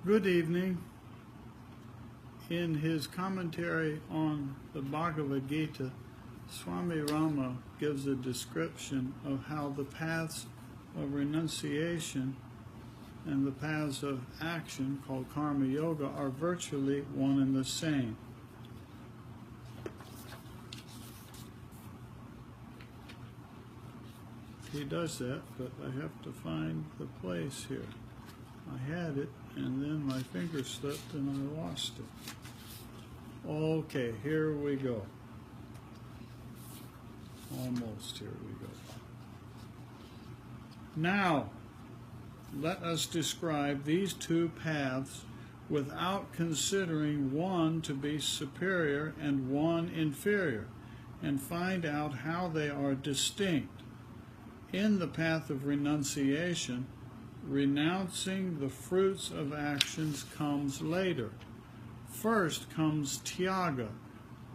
Good evening. In his commentary on the Bhagavad Gita, Swami Rama gives a description of how the paths of renunciation and the paths of action, called karma yoga, are virtually one and the same. He does that, but I have to find the place here. I had it, and then my finger slipped and I lost it. Okay, here we go. Almost here we go. Now, let us describe these two paths without considering one to be superior and one inferior, and find out how they are distinct. In the path of renunciation, renouncing the fruits of actions comes later. First comes tyaga,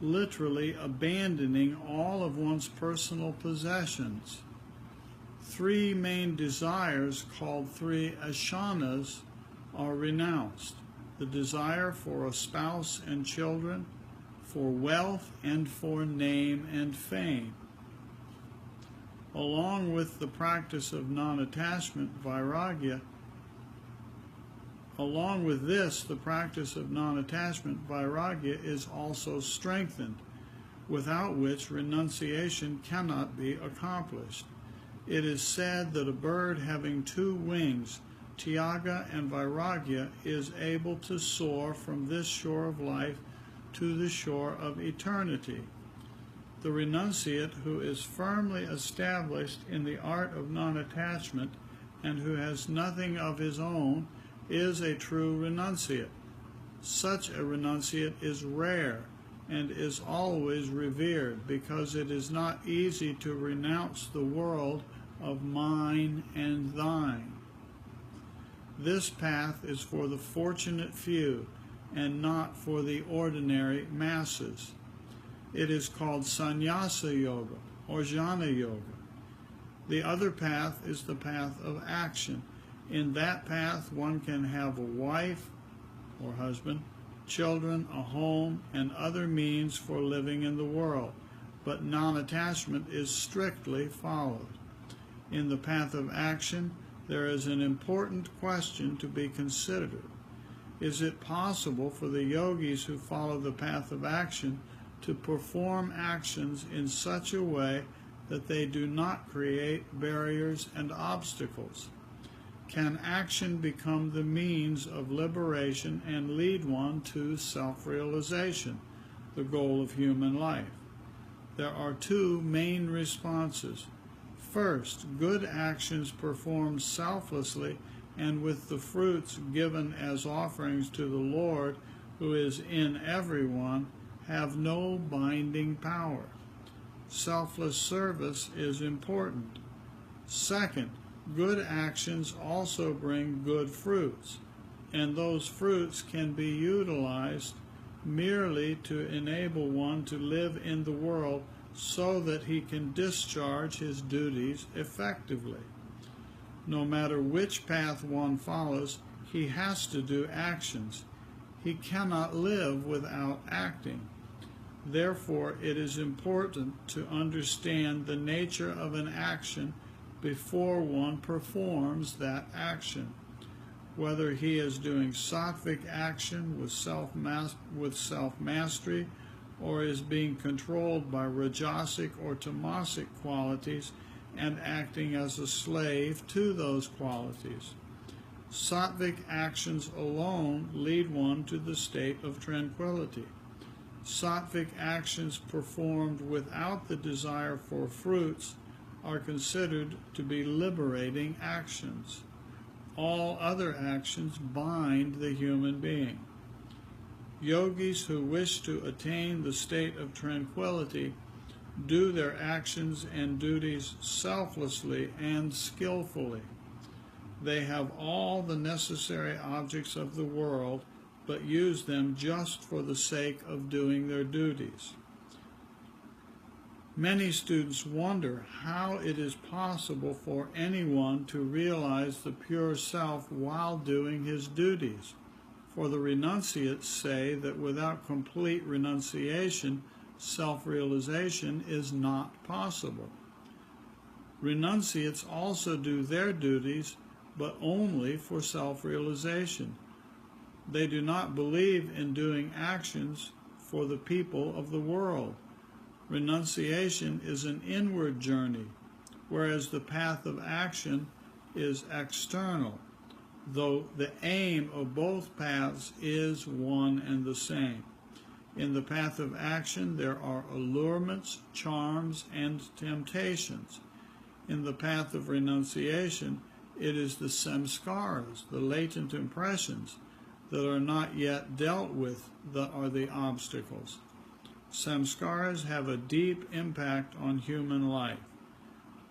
literally abandoning all of one's personal possessions. Three main desires, called three ashanas, are renounced: the desire for a spouse and children, for wealth, and for name and fame. Along with the practice of non-attachment, vairagya, is also strengthened, without which renunciation cannot be accomplished. It is said that a bird having two wings, tyaga and vairagya, is able to soar from this shore of life to the shore of eternity. The renunciate who is firmly established in the art of non-attachment and who has nothing of his own is a true renunciate. Such a renunciate is rare and is always revered, because it is not easy to renounce the world of mine and thine. This path is for the fortunate few and not for the ordinary masses. It is called sannyasa yoga or jnana yoga. The other path is the path of action. In that path, one can have a wife or husband, children, a home, and other means for living in the world, but non-attachment is strictly followed. In the path of action, there is an important question to be considered. Is it possible for the yogis who follow the path of action to perform actions in such a way that they do not create barriers and obstacles? Can action become the means of liberation and lead one to self-realization, the goal of human life? There are two main responses. First, good actions performed selflessly and with the fruits given as offerings to the Lord, who is in everyone, have no binding power. Selfless service is important. Second, good actions also bring good fruits, and those fruits can be utilized merely to enable one to live in the world so that he can discharge his duties effectively. No matter which path one follows, he has to do actions. He cannot live without acting. Therefore, it is important to understand the nature of an action before one performs that action. Whether he is doing sattvic action with self-mastery, or is being controlled by rajasic or tamasic qualities and acting as a slave to those qualities. Sattvic actions alone lead one to the state of tranquility. Sattvic actions performed without the desire for fruits are considered to be liberating actions. All other actions bind the human being. Yogis who wish to attain the state of tranquility do their actions and duties selflessly and skillfully. They have all the necessary objects of the world, but use them just for the sake of doing their duties. Many students wonder how it is possible for anyone to realize the pure self while doing his duties. For the renunciates say that without complete renunciation, self-realization is not possible. Renunciates also do their duties, but only for self-realization. They do not believe in doing actions for the people of the world. Renunciation is an inward journey, whereas the path of action is external, though the aim of both paths is one and the same. In the path of action, there are allurements, charms, and temptations. In the path of renunciation, it is the samskaras, the latent impressions, that are not yet dealt with that are the obstacles. Samskaras have a deep impact on human life.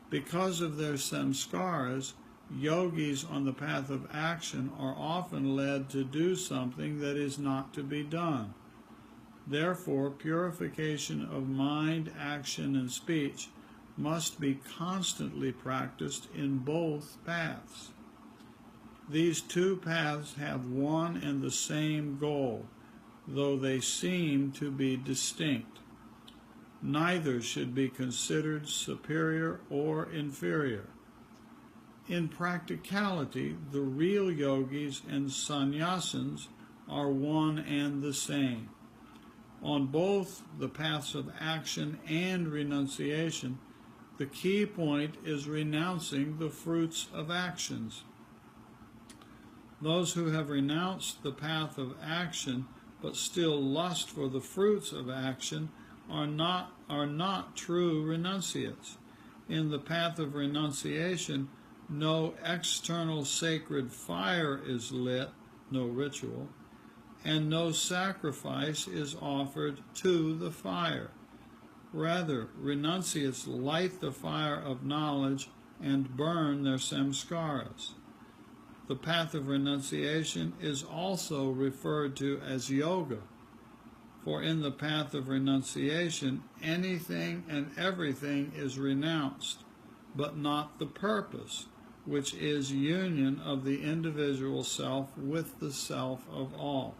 Because of their samskaras, yogis on the path of action are often led to do something that is not to be done. Therefore, purification of mind, action, and speech must be constantly practiced in both paths. These two paths have one and the same goal, though they seem to be distinct. Neither should be considered superior or inferior. In practicality, the real yogis and sannyasins are one and the same. On both the paths of action and renunciation, the key point is renouncing the fruits of actions. Those who have renounced the path of action but still lust for the fruits of action are not true renunciates. In the path of renunciation, no external sacred fire is lit, no ritual, and no sacrifice is offered to the fire. Rather, renunciates light the fire of knowledge and burn their samskaras. The path of renunciation is also referred to as yoga, for in the path of renunciation, anything and everything is renounced, but not the purpose, which is union of the individual self with the self of all.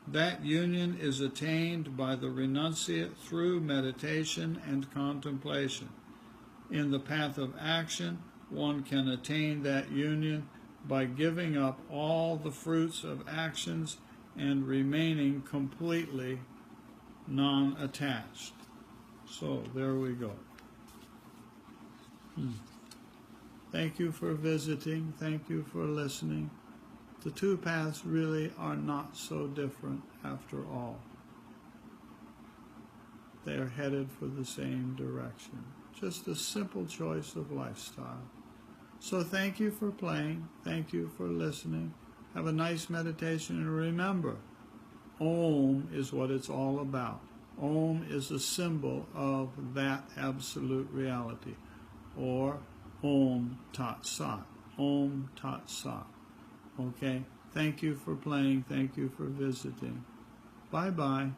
That union is attained by the renunciate through meditation and contemplation. In the path of action, one can attain that union by giving up all the fruits of actions and remaining completely non-attached. So there we go. Thank you for visiting. Thank you for listening. The two paths really are not so different after all. They are headed for the same direction. Just a simple choice of lifestyle. So thank you for playing. Thank you for listening. Have a nice meditation, and remember, Om is what it's all about. Om is a symbol of that absolute reality, or Om Tat Sat. Om Tat Sat. Okay? Thank you for playing. Thank you for visiting. Bye-bye.